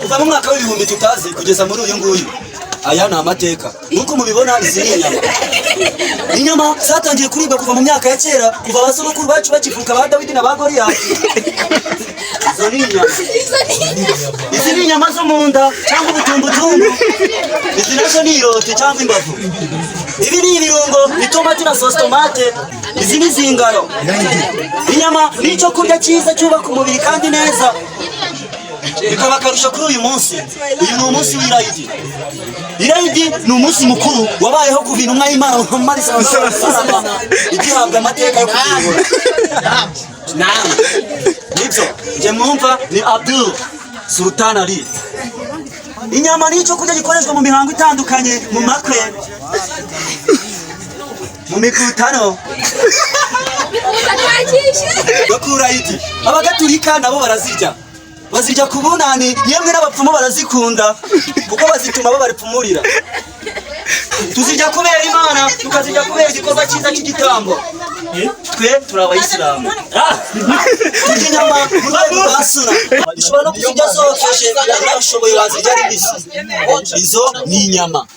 kuva mu mwaka w'ibihumbi tutazi kugeza muri uyu nguyu. Aya ni amateka. Nuko mubibona izi ni inyama. Inyama zatangiye kuribwa kuva mu myaka ya kera, kuva abasogokuru bacu bakivuka ba Dawidi na ba Goliyati. Izo ni inyama. Izi ni inyama zo mu nda cyangwa ubutumbutumbu. Izi nazo ni irote cyangwa imbavu. Ibi ni ibirungo bitomati na sauce tomate. Izi ni zingaro. Inyama ni icyo kurya cyiza cyubaka umubiri kandi neza. Bikaba akarusho kuri uyu munsi. Uyu ni umunsi w'irayidi. Irayidi ni umunsi mukuru wabayeho kuva intumwa y'Imana Muhammad sallallahu alaihi wasallam igihabwa amateka yo kuyobora. Nibyo nje mwumva ni Abdul Sultan Ali. Inyama ni icyo kurya gikoreshwa mu mihango itandukanye, mu makwe, mu mikutano yo ku Irayidi. Abagatulika nabo barazirya. Bazirya ku bunani, yemwe n'abapfumu barazikunda kuko bazituma babaripfumurira. Tuzirya kubera Imana, tukazirya kubera igikorwa cyiza cy'igitambo. Twe turi abayisilamu. Turya inyama mu rwego rwa suna. Ushobora no kuzirya zokeshe, nabishoboye wazirya ari mbisi. Izo ni inyama.